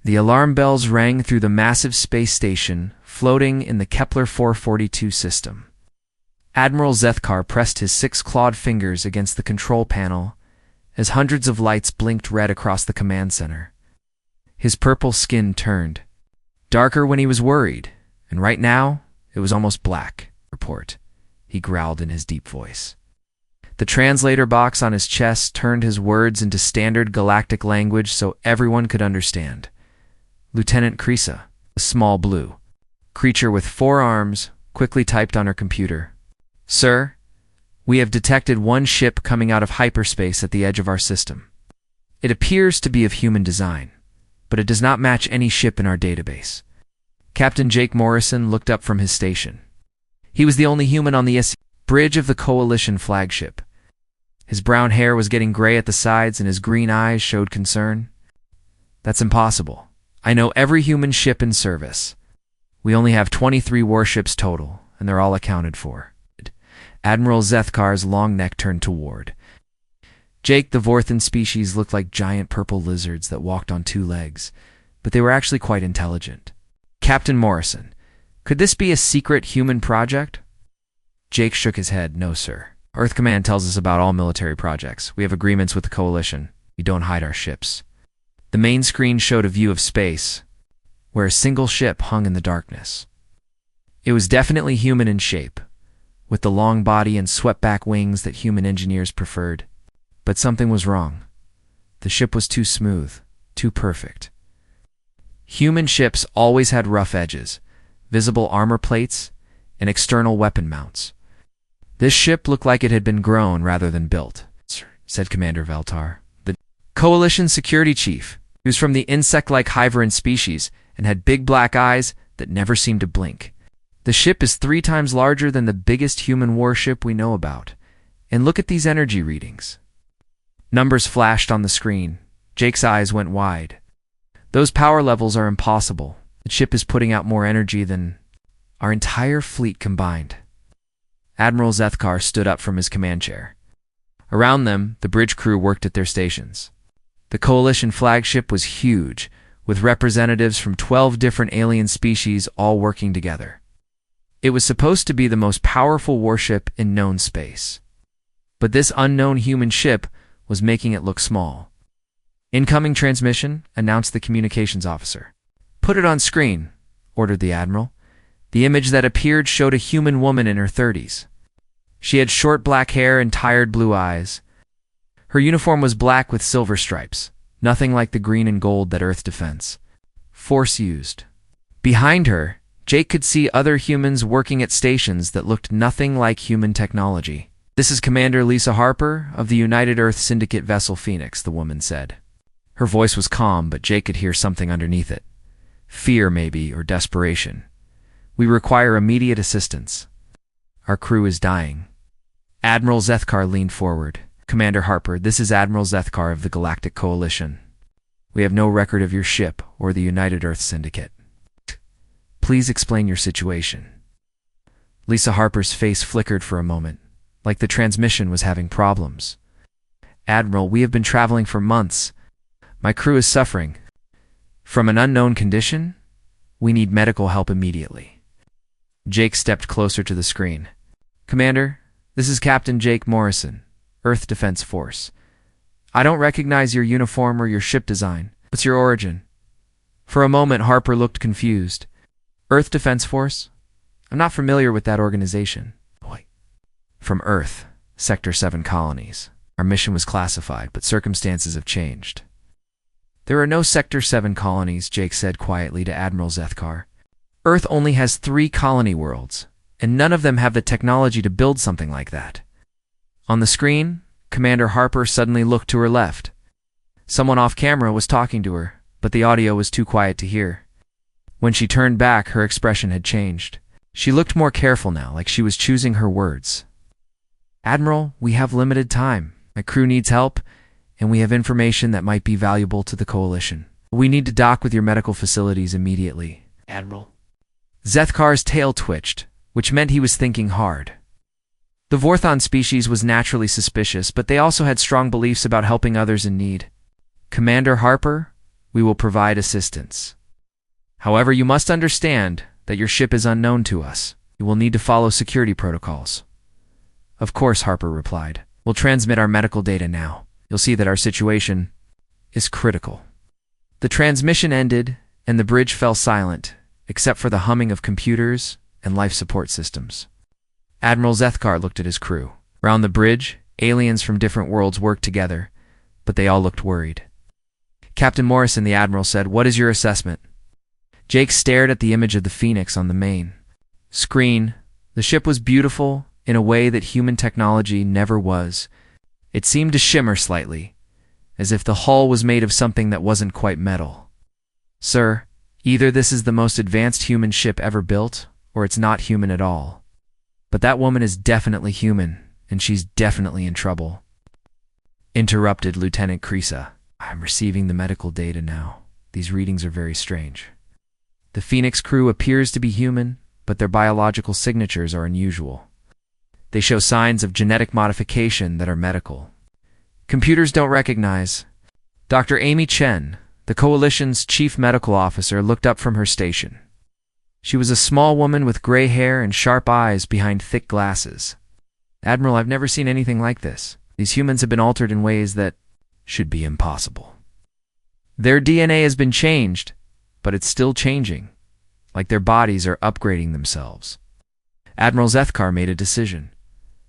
The alarm bells rang through the massive space station floating in the Kepler 442 system. Admiral Zethkar pressed his six-clawed fingers against the control panel as hundreds of lights blinked red across the command center. His purple skin turned darker when he was worried, and right now it was almost black. Report, he growled in his deep voice. The translator box on his chest turned his words into standard galactic language so everyone could understand. Lieutenant Krisa, a small blue creature with 4 arms, quickly typed on her computer. Sir, we have detected one ship coming out of hyperspace at the edge of our system. It appears to be of human design, but it does not match any ship in our database. Captain Jake Morrison looked up from his station. He was the only human on the bridge of the Coalition flagship. His brown hair was getting gray at the sides and his green eyes showed concern. That's impossible. I know every human ship in service. We only have 23 warships total, and they're all accounted for. Admiral Zethkar's long neck turned toward. Jake, the Vorthan species, looked like giant purple lizards that walked on 2 legs, but they were actually quite intelligent. Captain Morrison, could this be a secret human project? Jake shook his head. No, sir. Earth Command tells us about all military projects. We have agreements with the Coalition. We don't hide our ships. The main screen showed a view of space, where a single ship hung in the darkness. It was definitely human in shape, with the long body and swept-back wings that human engineers preferred. But something was wrong. The ship was too smooth, too perfect. Human ships always had rough edges, visible armor plates, and external weapon mounts. This ship looked like it had been grown rather than built, said Commander Veltar. The Coalition security chief, who was from the insect-like Hyveran species and had big black eyes that never seemed to blink. The ship is 3 times larger than the biggest human warship we know about. And look at these energy readings. Numbers flashed on the screen. Jake's eyes went wide. Those power levels are impossible. The ship is putting out more energy than our entire fleet combined. Admiral Zethkar stood up from his command chair. Around them, the bridge crew worked at their stations. The Coalition flagship was huge, with representatives from 12 different alien species all working together. It was supposed to be the most powerful warship in known space. But this unknown human ship was making it look small. Incoming transmission, announced the communications officer. Put it on screen, ordered the admiral. The image that appeared showed a human woman in her 30s. She had short black hair and tired blue eyes. Her uniform was black with silver stripes, nothing like the green and gold that Earth Defense Force used. Behind her, Jake could see other humans working at stations that looked nothing like human technology. This is Commander Lisa Harper of the United Earth Syndicate vessel Phoenix, the woman said. Her voice was calm, but Jake could hear something underneath it. Fear, maybe, or desperation. We require immediate assistance. Our crew is dying. Admiral Zethkar leaned forward. Commander Harper, this is Admiral Zethkar of the Galactic Coalition. We have no record of your ship or the United Earth Syndicate. Please explain your situation. Lisa Harper's face flickered for a moment, like the transmission was having problems. Admiral, we have been traveling for months. My crew is suffering. From an unknown condition? We need medical help immediately. Jake stepped closer to the screen. Commander, this is Captain Jake Morrison, Earth Defense Force. I don't recognize your uniform or your ship design. What's your origin? For a moment, Harper looked confused. Earth Defense Force? I'm not familiar with that organization. From Earth, Sector 7 colonies. Our mission was classified, but circumstances have changed. There are no Sector 7 colonies, Jake said quietly to Admiral Zethkar. Earth only has 3 colony worlds, and none of them have the technology to build something like that. On the screen, Commander Harper suddenly looked to her left. Someone off camera was talking to her, but the audio was too quiet to hear. When she turned back, her expression had changed. She looked more careful now, like she was choosing her words. Admiral, we have limited time. My crew needs help, and we have information that might be valuable to the Coalition. We need to dock with your medical facilities immediately, Admiral. Zethkar's tail twitched, which meant he was thinking hard. The Vorthon species was naturally suspicious, but they also had strong beliefs about helping others in need. Commander Harper, we will provide assistance. However, you must understand that your ship is unknown to us. You will need to follow security protocols." "Of course," Harper replied. "We'll transmit our medical data now. You'll see that our situation is critical." The transmission ended, and the bridge fell silent, except for the humming of computers and life support systems. Admiral Zethkar looked at his crew. Around the bridge, aliens from different worlds worked together, but they all looked worried. "Captain Morrison," the Admiral said, "what is your assessment?" Jake stared at the image of the Phoenix on the main screen. The ship was beautiful in a way that human technology never was. It seemed to shimmer slightly, as if the hull was made of something that wasn't quite metal. "Sir, either this is the most advanced human ship ever built, or it's not human at all. But that woman is definitely human, and she's definitely in trouble," interrupted Lieutenant Creesa. "I'm receiving the medical data now. These readings are very strange. The Phoenix crew appears to be human, but their biological signatures are unusual. They show signs of genetic modification that are medical. Computers don't recognize." Dr. Amy Chen, the Coalition's chief medical officer, looked up from her station. She was a small woman with gray hair and sharp eyes behind thick glasses. "Admiral, I've never seen anything like this. These humans have been altered in ways that should be impossible. Their DNA has been changed, but it's still changing, like their bodies are upgrading themselves." Admiral Zethkar made a decision.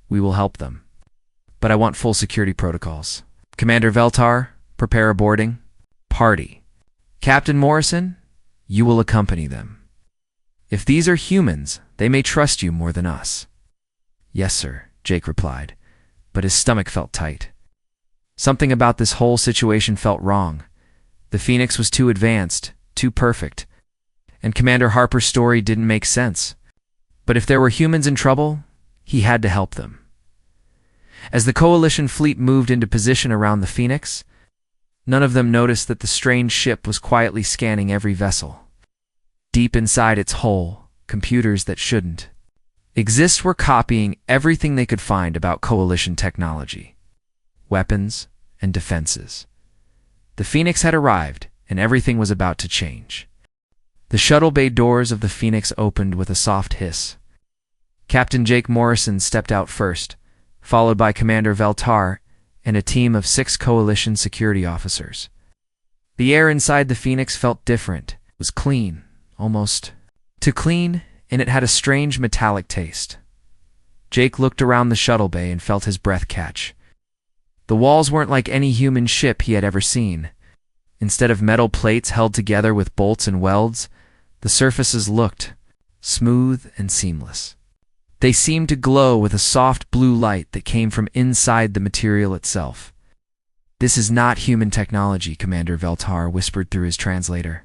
"We will help them. But I want full security protocols. Commander Veltar, prepare a boarding party. Captain Morrison, you will accompany them. If these are humans, they may trust you more than us." "Yes, sir," Jake replied, but his stomach felt tight. Something about this whole situation felt wrong. The Phoenix was too advanced, too perfect, and Commander Harper's story didn't make sense. But if there were humans in trouble, he had to help them. As the Coalition fleet moved into position around the Phoenix, none of them noticed that the strange ship was quietly scanning every vessel. Deep inside its hull, computers that shouldn't exist were copying everything they could find about Coalition technology, weapons, and defenses. The Phoenix had arrived, and everything was about to change. The shuttle bay doors of the Phoenix opened with a soft hiss. Captain Jake Morrison stepped out first, followed by Commander Veltar and a team of 6 Coalition security officers. The air inside the Phoenix felt different. It was clean, almost too clean, and it had a strange metallic taste. Jake looked around the shuttle bay and felt his breath catch. The walls weren't like any human ship he had ever seen. Instead of metal plates held together with bolts and welds, the surfaces looked smooth and seamless. They seemed to glow with a soft blue light that came from inside the material itself. "This is not human technology," Commander Veltar whispered through his translator.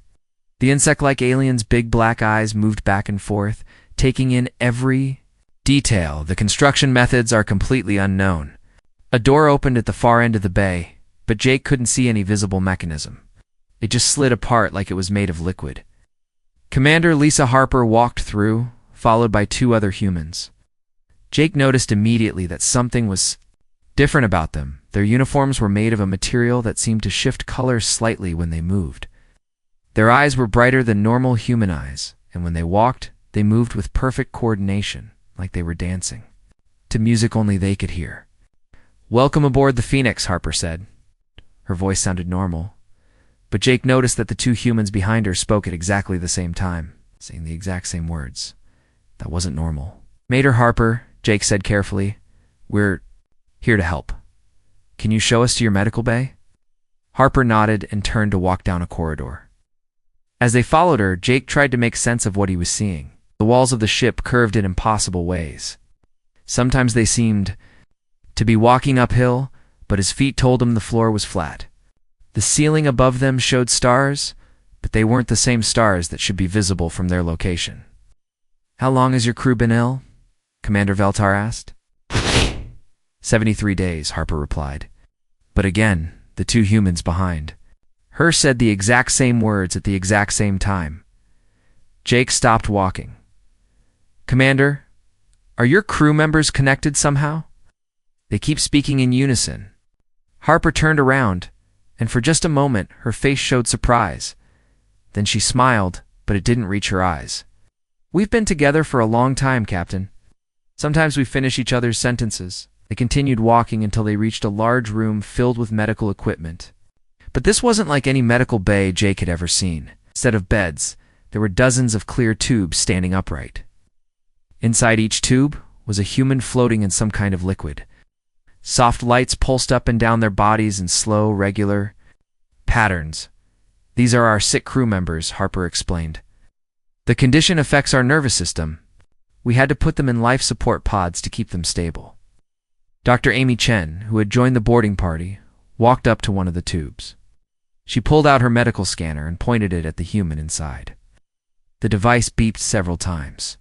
The insect-like alien's big black eyes moved back and forth, taking in every detail. "The construction methods are completely unknown." A door opened at the far end of the bay, but Jake couldn't see any visible mechanism. It just slid apart like it was made of liquid. Commander Lisa Harper walked through, followed by 2 other humans. Jake noticed immediately that something was different about them. Their uniforms were made of a material that seemed to shift color slightly when they moved. Their eyes were brighter than normal human eyes, and when they walked, they moved with perfect coordination, like they were dancing, to music only they could hear. "Welcome aboard the Phoenix," Harper said. Her voice sounded normal, but Jake noticed that the 2 humans behind her spoke at exactly the same time, saying the exact same words. That wasn't normal. "Mater Harper," Jake said carefully, "we're here to help. Can you show us to your medical bay?" Harper nodded and turned to walk down a corridor. As they followed her, Jake tried to make sense of what he was seeing. The walls of the ship curved in impossible ways. Sometimes they seemed to be walking uphill, but his feet told him the floor was flat. The ceiling above them showed stars, but they weren't the same stars that should be visible from their location. "How long has your crew been ill?" Commander Veltar asked. 73 days, Harper replied. But again, the 2 humans behind her said the exact same words at the exact same time. Jake stopped walking. "Commander, are your crew members connected somehow? They keep speaking in unison." Harper turned around, and for just a moment her face showed surprise. Then she smiled, but it didn't reach her eyes. "We've been together for a long time, Captain. Sometimes we finish each other's sentences." They continued walking until they reached a large room filled with medical equipment. But this wasn't like any medical bay Jake had ever seen. Instead of beds, there were dozens of clear tubes standing upright. Inside each tube was a human floating in some kind of liquid. Soft lights pulsed up and down their bodies in slow, regular patterns. "These are our sick crew members," Harper explained. "The condition affects our nervous system. We had to put them in life support pods to keep them stable." Dr. Amy Chen, who had joined the boarding party, walked up to one of the tubes. She pulled out her medical scanner and pointed it at the human inside. The device beeped several times,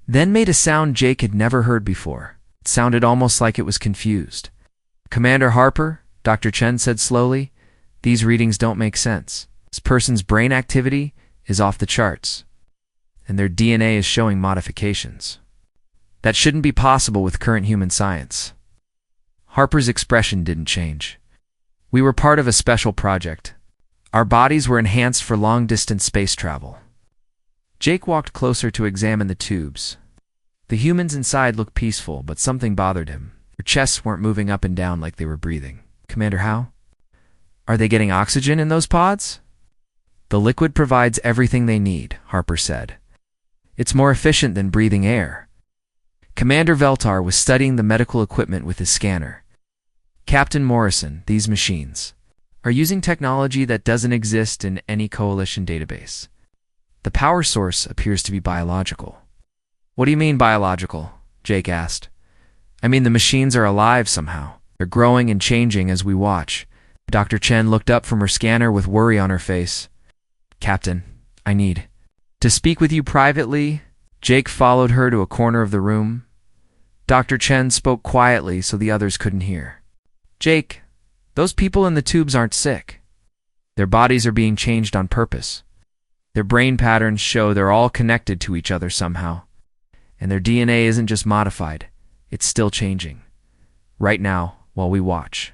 then made a sound Jake had never heard before. It sounded almost like it was confused. "Commander Harper," Dr. Chen said slowly, "these readings don't make sense. This person's brain activity is off the charts, and their DNA is showing modifications. That shouldn't be possible with current human science." Harper's expression didn't change. "We were part of a special project. Our bodies were enhanced for long-distance space travel." Jake walked closer to examine the tubes. The humans inside looked peaceful, but something bothered him. Their chests weren't moving up and down like they were breathing. "Commander Howe? Are they getting oxygen in those pods?" "The liquid provides everything they need," Harper said. "It's more efficient than breathing air." Commander Veltar was studying the medical equipment with his scanner. "Captain Morrison, these machines are using technology that doesn't exist in any coalition database. The power source appears to be biological." "What do you mean biological?" Jake asked. "I mean the machines are alive somehow. They're growing and changing as we watch." Dr. Chen looked up from her scanner with worry on her face. "Captain, I need to speak with you privately." Jake followed her to a corner of the room. Dr. Chen spoke quietly so the others couldn't hear. "Jake, those people in the tubes aren't sick. Their bodies are being changed on purpose. Their brain patterns show they're all connected to each other somehow. And their DNA isn't just modified, it's still changing. Right now, while we watch."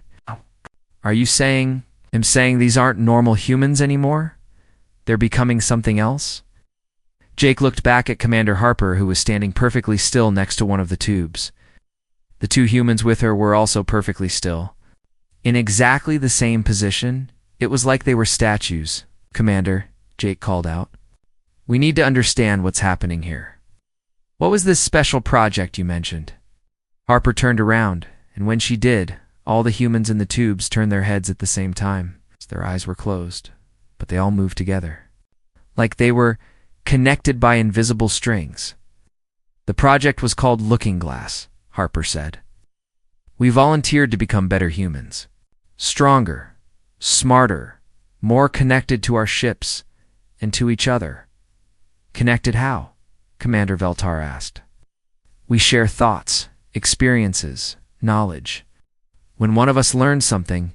"Are you saying..." "I'm saying these aren't normal humans anymore? They're becoming something else?" Jake looked back at Commander Harper, who was standing perfectly still next to one of the tubes. The two humans with her were also perfectly still, in exactly the same position. It was like they were statues. "Commander," Jake called out, "we need to understand what's happening here. What was this special project you mentioned?" Harper turned around, and when she did, all the humans in the tubes turned their heads at the same time. Their eyes were closed, but they all moved together, like they were connected by invisible strings. "The project was called Looking Glass," Harper said. "We volunteered to become better humans. Stronger, smarter, more connected to our ships and to each other." "Connected how?" Commander Veltar asked. "We share thoughts, experiences, knowledge. When one of us learns something,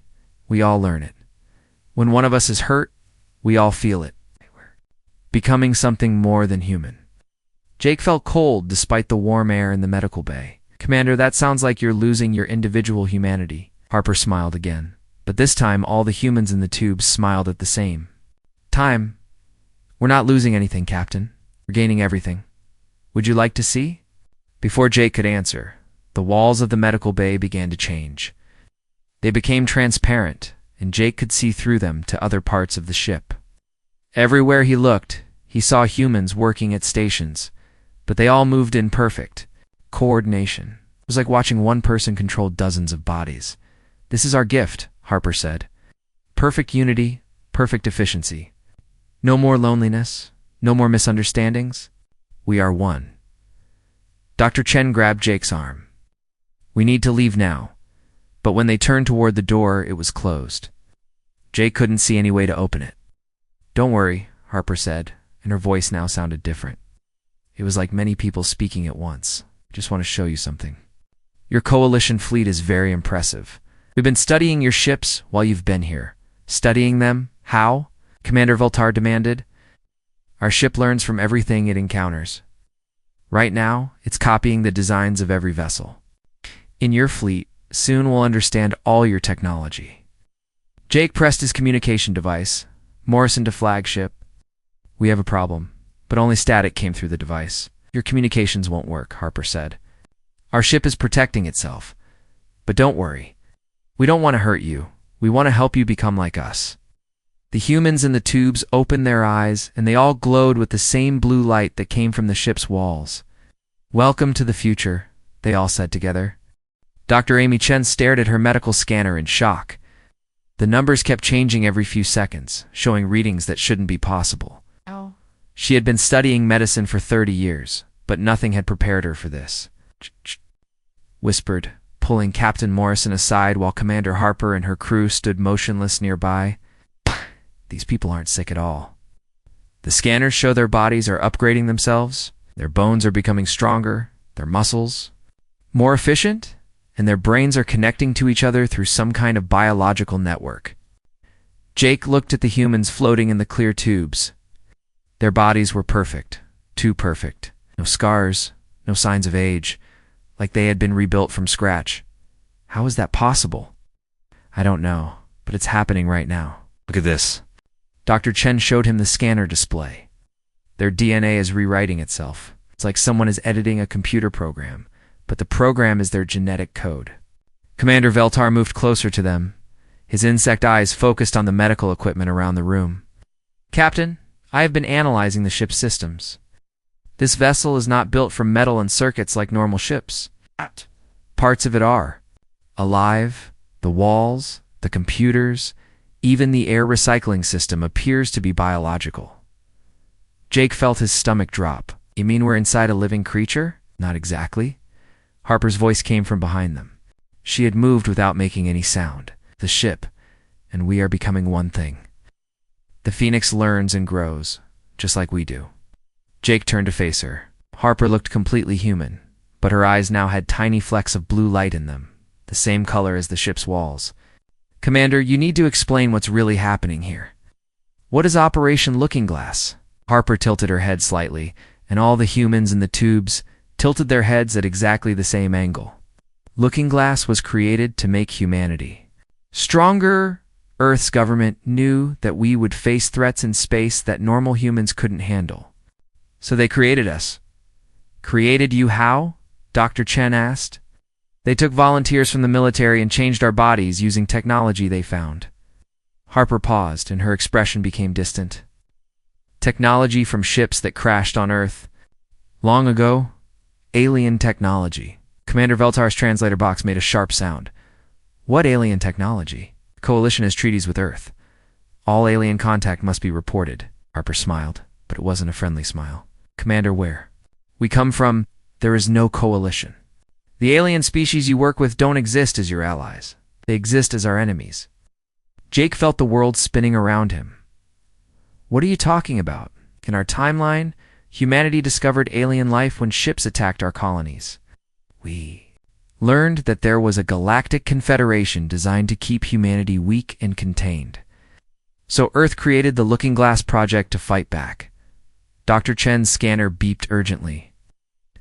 we all learn it. When one of us is hurt, we all feel it. Becoming something more than human." Jake felt cold despite the warm air in the medical bay. "Commander, that sounds like you're losing your individual humanity." Harper smiled again, but this time all the humans in the tubes smiled at the same time. "We're not losing anything, Captain. We're gaining everything. Would you like to see?" Before Jake could answer, the walls of the medical bay began to change. They became transparent, and Jake could see through them to other parts of the ship. Everywhere he looked, he saw humans working at stations, but they all moved in perfect coordination. It was like watching one person control dozens of bodies. "This is our gift," Harper said. "Perfect unity, perfect efficiency. No more loneliness, no more misunderstandings. We are one." Dr. Chen grabbed Jake's arm. "We need to leave now." But when they turned toward the door, it was closed. Jake couldn't see any way to open it. "Don't worry," Harper said, and her voice now sounded different. It was like many people speaking at once. "I just want to show you something. Your coalition fleet is very impressive. We've been studying your ships while you've been here." "Studying them? How?" Commander Veltar demanded. "Our ship learns from everything it encounters. Right now, it's copying the designs of every vessel. In your fleet, soon we'll understand all your technology. Jake pressed his communication device. Morrison to flagship. We have a problem, but only static came through the device. Your communications won't work, Harper said. Our ship is protecting itself. But don't worry. We don't want to hurt you. We want to help you become like us. The humans in the tubes opened their eyes, and they all glowed with the same blue light that came from the ship's walls. Welcome to the future, they all said together. Dr. Amy Chen stared at her medical scanner in shock. The numbers kept changing every few seconds, showing readings that shouldn't be possible. Ow. She had been studying medicine for 30 years, but nothing had prepared her for this. Ch-ch, whispered, pulling Captain Morrison aside while Commander Harper and her crew stood motionless nearby. These people aren't sick at all. The scanners show their bodies are upgrading themselves, their bones are becoming stronger, their muscles more efficient, and their brains are connecting to each other through some kind of biological network. Jake looked at the humans floating in the clear tubes. Their bodies were perfect, too perfect. No scars, no signs of age, like they had been rebuilt from scratch. How is that possible? I don't know, but it's happening right now. Look at this. Dr. Chen showed him the scanner display. Their DNA is rewriting itself. It's like someone is editing a computer program, but the program is their genetic code. Commander Veltar moved closer to them, his insect eyes focused on the medical equipment around the room. Captain, I have been analyzing the ship's systems. This vessel is not built from metal and circuits like normal ships. Parts of it are. Alive, the walls, the computers, even the air recycling system appears to be biological. Jake felt his stomach drop. You mean we're inside a living creature? Not exactly. Harper's voice came from behind them. She had moved without making any sound. The ship, and we are becoming one thing. The phoenix learns and grows, just like we do. Jake turned to face her. Harper looked completely human, but her eyes now had tiny flecks of blue light in them, the same color as the ship's walls. Commander, you need to explain what's really happening here. What is Operation Looking Glass? Harper tilted her head slightly, and all the humans in the tubes tilted their heads at exactly the same angle. Looking Glass was created to make humanity stronger. Earth's government knew that we would face threats in space that normal humans couldn't handle. So they created us. Created you how? Dr. Chen asked. They took volunteers from the military and changed our bodies using technology they found. Harper paused, and her expression became distant. Technology from ships that crashed on Earth. Long ago, alien technology. Commander Veltar's translator box made a sharp sound. What alien technology? The Coalition has treaties with Earth. All alien contact must be reported. Harper smiled, but it wasn't a friendly smile. Commander, where? We come from. There is no coalition. The alien species you work with don't exist as your allies. They exist as our enemies. Jake felt the world spinning around him. What are you talking about? In our timeline, humanity discovered alien life when ships attacked our colonies. We learned that there was a galactic confederation designed to keep humanity weak and contained. So Earth created the Looking Glass Project to fight back. Dr. Chen's scanner beeped urgently.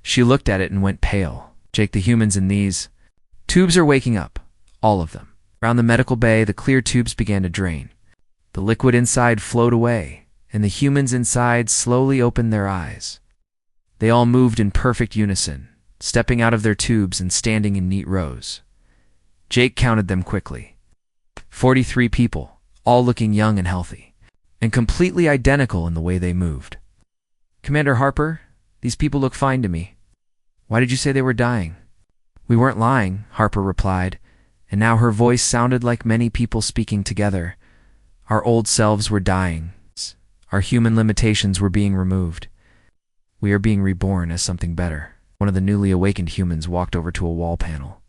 She looked at it and went pale. Jake, the humans in these tubes are waking up. All of them. Around the medical bay, the clear tubes began to drain. The liquid inside flowed away, and the humans inside slowly opened their eyes. They all moved in perfect unison, stepping out of their tubes and standing in neat rows. Jake counted them quickly. 43 people, all looking young and healthy, and completely identical in the way they moved. Commander Harper, these people look fine to me. Why did you say they were dying? We weren't lying, Harper replied, and now her voice sounded like many people speaking together. Our old selves were dying. Our human limitations were being removed. We are being reborn as something better. One of the newly awakened humans walked over to a wall panel.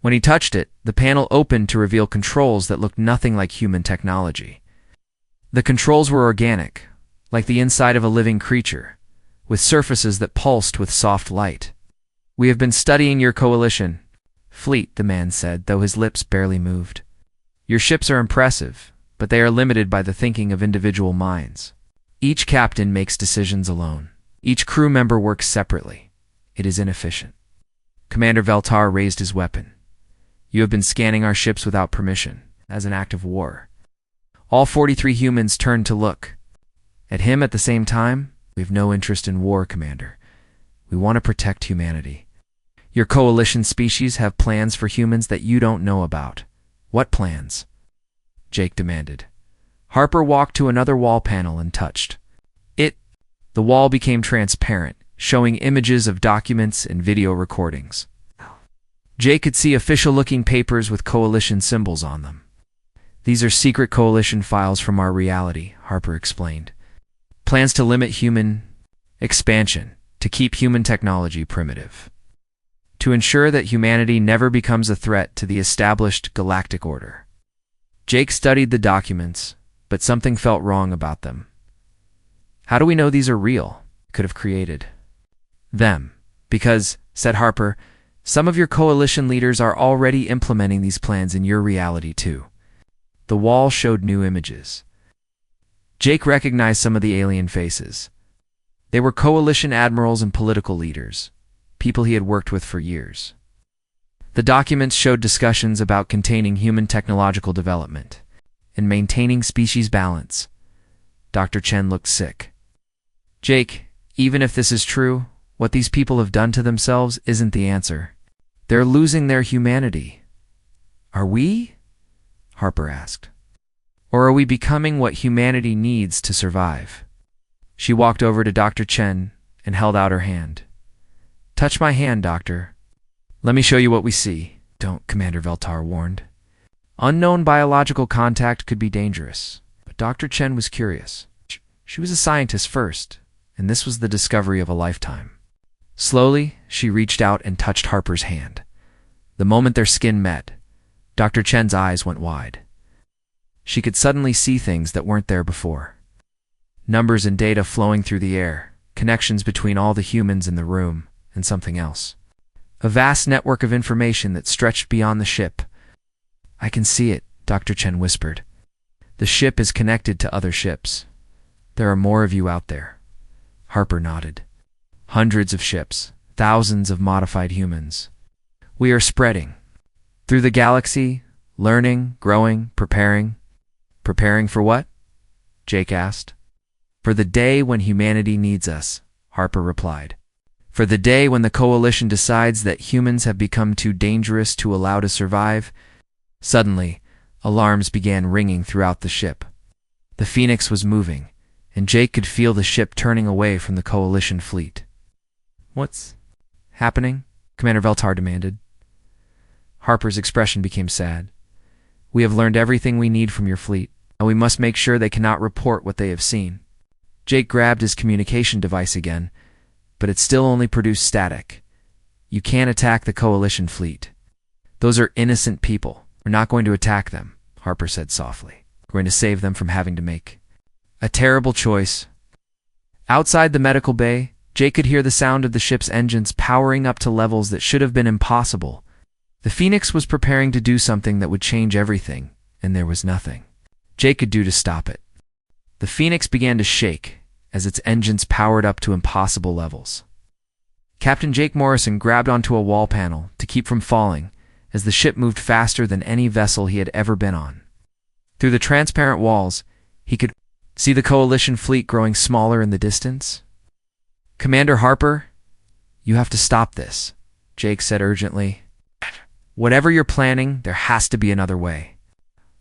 When he touched it, the panel opened to reveal controls that looked nothing like human technology. The controls were organic, like the inside of a living creature, with surfaces that pulsed with soft light. We have been studying your coalition fleet, the man said, though his lips barely moved. Your ships are impressive, but they are limited by the thinking of individual minds. Each captain makes decisions alone. Each crew member works separately. It is inefficient. Commander Veltar raised his weapon. You have been scanning our ships without permission, as an act of war. All 43 humans turned to look at him at the same time. "We have no interest in war, Commander. We want to protect humanity. Your coalition species have plans for humans that you don't know about." "What plans?" Jake demanded. Harper walked to another wall panel and touched it. The wall became transparent, showing images of documents and video recordings. Jake could see official-looking papers with coalition symbols on them. "These are secret coalition files from our reality," Harper explained. "Plans to limit human expansion, to keep human technology primitive, to ensure that humanity never becomes a threat to the established galactic order." Jake studied the documents, but something felt wrong about them. "How do we know these are real?" "Could have created them. Because," said Harper, "some of your coalition leaders are already implementing these plans in your reality too." The wall showed new images. Jake recognized some of the alien faces. They were coalition admirals and political leaders, people he had worked with for years. The documents showed discussions about containing human technological development and maintaining species balance. Dr. Chen looked sick. "Jake, even if this is true, what these people have done to themselves isn't the answer. They're losing their humanity." "Are we?" Harper asked. "Or are we becoming what humanity needs to survive?" She walked over to Dr. Chen and held out her hand. "Touch my hand, Doctor. Let me show you what we see." "Don't," Commander Veltar warned. Unknown biological contact could be dangerous, but Dr. Chen was curious. She was a scientist first, and this was the discovery of a lifetime. Slowly, she reached out and touched Harper's hand. The moment their skin met, Dr. Chen's eyes went wide. She could suddenly see things that weren't there before. Numbers and data flowing through the air, connections between all the humans in the room, and something else. A vast network of information that stretched beyond the ship. "I can see it," Dr. Chen whispered. "The ship is connected to other ships. There are more of you out there." Harper nodded. "Hundreds of ships, thousands of modified humans. We are spreading through the galaxy, learning, growing, preparing." "Preparing for what?" Jake asked. "For the day when humanity needs us," Harper replied. "For the day when the coalition decides that humans have become too dangerous to allow to survive." Suddenly, alarms began ringing throughout the ship. The Phoenix was moving, and Jake could feel the ship turning away from the coalition fleet. "What's happening?" Commander Veltar demanded. Harper's expression became sad. "We have learned everything we need from your fleet, and we must make sure they cannot report what they have seen." Jake grabbed his communication device again, but it still only produced static. "You can't attack the coalition fleet. Those are innocent people. We're not going to attack them," Harper said softly. "We're going to save them from having to make a terrible choice." Outside the medical bay, Jake could hear the sound of the ship's engines powering up to levels that should have been impossible. The Phoenix was preparing to do something that would change everything, and there was nothing Jake could do to stop it. The Phoenix began to shake as its engines powered up to impossible levels. Captain Jake Morrison grabbed onto a wall panel to keep from falling as the ship moved faster than any vessel he had ever been on. Through the transparent walls, he could see the coalition fleet growing smaller in the distance. "Commander Harper, you have to stop this," Jake said urgently. "Whatever you're planning, there has to be another way."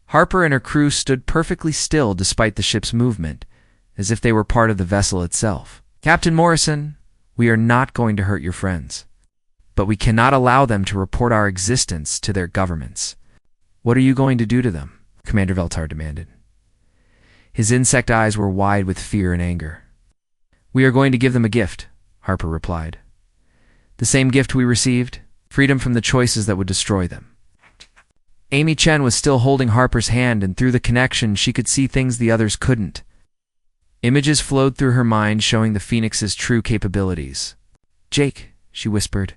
Harper and her crew stood perfectly still despite the ship's movement, as if they were part of the vessel itself. "Captain Morrison, we are not going to hurt your friends, but we cannot allow them to report our existence to their governments." "What are you going to do to them?" Commander Veltar demanded. His insect eyes were wide with fear and anger. "We are going to give them a gift," Harper replied. "The same gift we received, freedom from the choices that would destroy them." Amy Chen was still holding Harper's hand, and through the connection she could see things the others couldn't. Images flowed through her mind showing the Phoenix's true capabilities. "Jake," she whispered,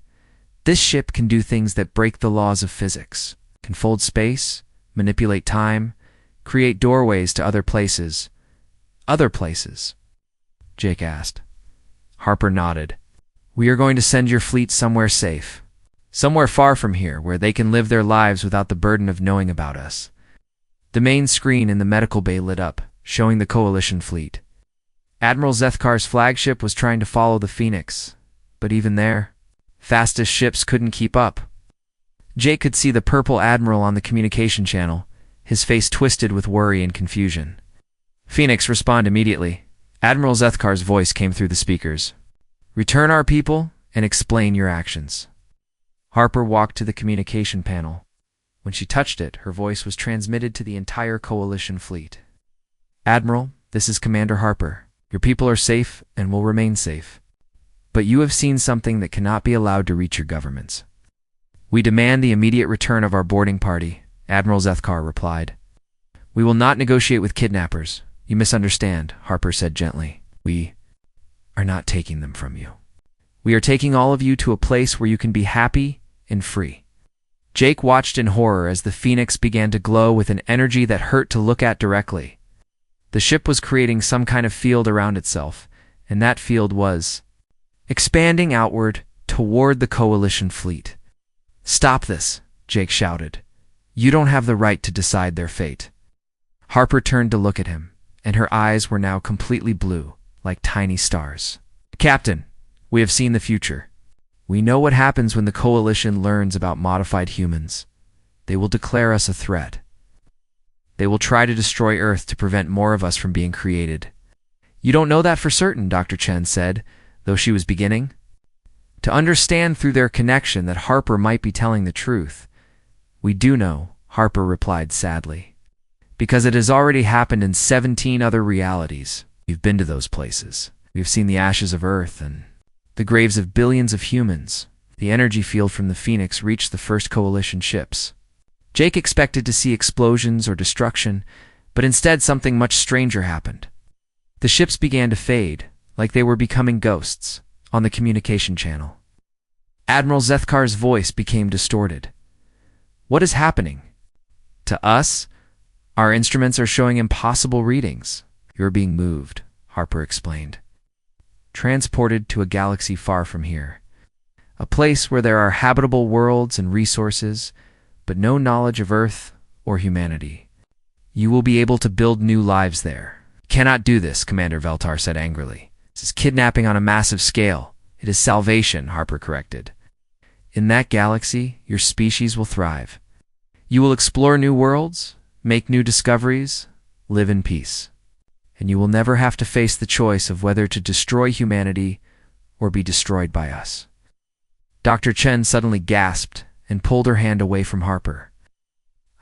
"this ship can do things that break the laws of physics, can fold space, manipulate time, create doorways to other places." "Other places?" Jake asked. Harper nodded. "We are going to send your fleet somewhere safe. Somewhere far from here, where they can live their lives without the burden of knowing about us." The main screen in the medical bay lit up, showing the Coalition fleet. Admiral Zethkar's flagship was trying to follow the Phoenix, but even there, fastest ships couldn't keep up. Jake could see the purple admiral on the communication channel, his face twisted with worry and confusion. "Phoenix, respond immediately." Admiral Zethkar's voice came through the speakers. "Return our people and explain your actions." Harper walked to the communication panel. When she touched it, her voice was transmitted to the entire Coalition fleet. "Admiral, this is Commander Harper. Your people are safe and will remain safe. But you have seen something that cannot be allowed to reach your governments. We demand the immediate return of our boarding party," Admiral Zethkar replied. "We will not negotiate with kidnappers. You misunderstand," Harper said gently. "We are not taking them from you. We are taking all of you to a place where you can be happy and free." Jake watched in horror as the Phoenix began to glow with an energy that hurt to look at directly. The ship was creating some kind of field around itself, and that field was expanding outward toward the Coalition fleet. "Stop this," Jake shouted. "You don't have the right to decide their fate." Harper turned to look at him, and her eyes were now completely blue, like tiny stars. "Captain, we have seen the future. We know what happens when the Coalition learns about modified humans. They will declare us a threat. They will try to destroy Earth to prevent more of us from being created." "You don't know that for certain," Dr. Chen said, though she was beginning to understand through their connection that Harper might be telling the truth. "We do know," Harper replied sadly, "because it has already happened in 17 other realities. We've been to those places. We've seen the ashes of Earth and the graves of billions of humans." The energy field from the Phoenix reached the first Coalition ships. Jake expected to see explosions or destruction, but instead something much stranger happened. The ships began to fade, like they were becoming ghosts, on the communication channel. Admiral Zethkar's voice became distorted. "What is happening? To us, our instruments are showing impossible readings." "You're being moved," Harper explained. "Transported to a galaxy far from here. A place where there are habitable worlds and resources, but no knowledge of Earth or humanity. You will be able to build new lives there." "Cannot do this," Commander Veltar said angrily. "This is kidnapping on a massive scale." "It is salvation," Harper corrected. "In that galaxy, your species will thrive. You will explore new worlds, make new discoveries, live in peace. And you will never have to face the choice of whether to destroy humanity or be destroyed by us." Dr. Chen suddenly gasped and pulled her hand away from Harper.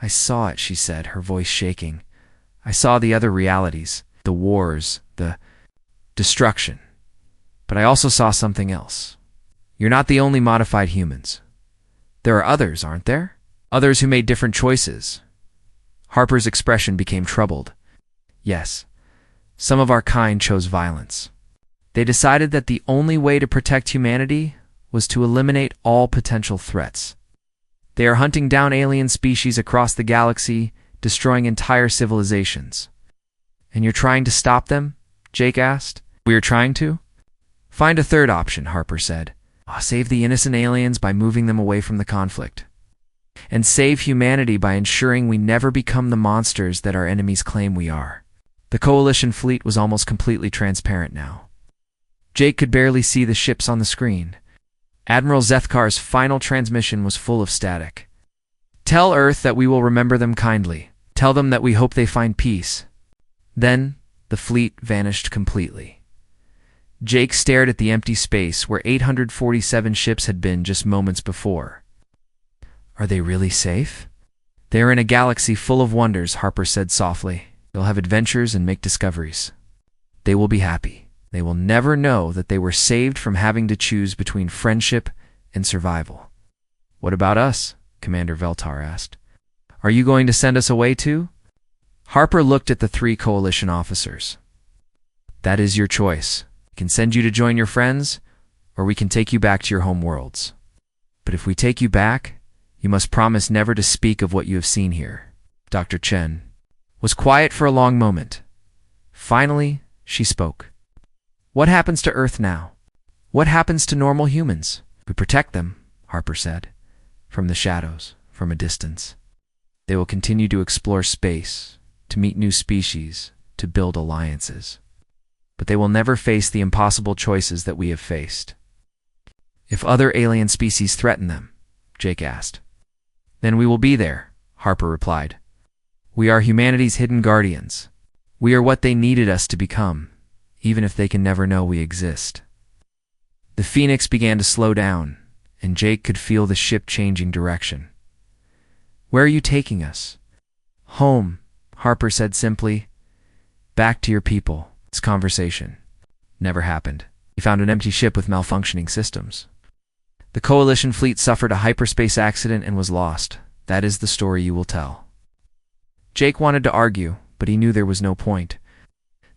"I saw it," she said, her voice shaking. "I saw the other realities, the wars, the destruction. But I also saw something else. You're not the only modified humans. There are others, aren't there? Others who made different choices." Harper's expression became troubled. "Yes, some of our kind chose violence. They decided that the only way to protect humanity was to eliminate all potential threats. They are hunting down alien species across the galaxy, destroying entire civilizations." "And you're trying to stop them?" Jake asked. "We are trying to?" "Find a third option," Harper said. "Save the innocent aliens by moving them away from the conflict. And save humanity by ensuring we never become the monsters that our enemies claim we are." The Coalition fleet was almost completely transparent now. Jake could barely see the ships on the screen. Admiral Zethkar's final transmission was full of static. "Tell Earth that we will remember them kindly. Tell them that we hope they find peace." Then the fleet vanished completely. Jake stared at the empty space where 847 ships had been just moments before. "Are they really safe?" "They are in a galaxy full of wonders," Harper said softly. "They'll have adventures and make discoveries. They will be happy. They will never know that they were saved from having to choose between friendship and survival." "What about us?" Commander Veltar asked. "Are you going to send us away too?" Harper looked at the 3 Coalition officers. "That is your choice. We can send you to join your friends, or we can take you back to your home worlds. But if we take you back, you must promise never to speak of what you have seen here." Dr. Chen was quiet for a long moment. Finally, she spoke. "What happens to Earth now? What happens to normal humans?" "We protect them," Harper said, from the shadows, from a distance. They will continue to explore space, to meet new species, to build alliances. But they will never face the impossible choices that we have faced. If other alien species threaten them, Jake asked. Then we will be there, Harper replied. We are humanity's hidden guardians. We are what they needed us to become, even if they can never know we exist. The Phoenix began to slow down, and Jake could feel the ship changing direction. Where are you taking us? Home, Harper said simply. Back to your people. This conversation never happened. He found an empty ship with malfunctioning systems. The Coalition fleet suffered a hyperspace accident and was lost. That is the story you will tell. Jake wanted to argue, but he knew there was no point.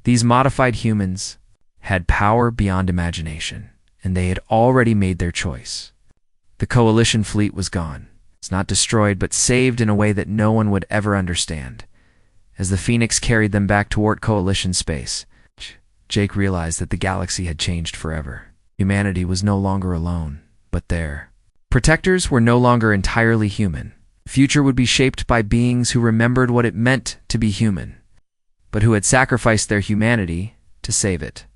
These modified humans had power beyond imagination, and they had already made their choice. The Coalition fleet was gone. It's not destroyed, but saved in a way that no one would ever understand. As the Phoenix carried them back toward Coalition space, Jake realized that the galaxy had changed forever. Humanity was no longer alone, but their protectors were no longer entirely human. The future would be shaped by beings who remembered what it meant to be human, but who had sacrificed their humanity to save it.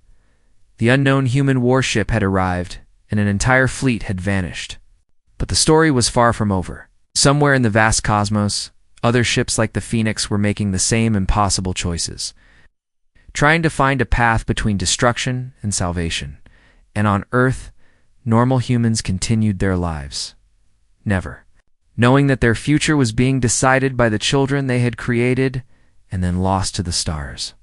The unknown human warship had arrived, and an entire fleet had vanished. But the story was far from over. Somewhere in the vast cosmos, other ships like the Phoenix were making the same impossible choices, trying to find a path between destruction and salvation. And on Earth, normal humans continued their lives. Never. Knowing that their future was being decided by the children they had created and then lost to the stars.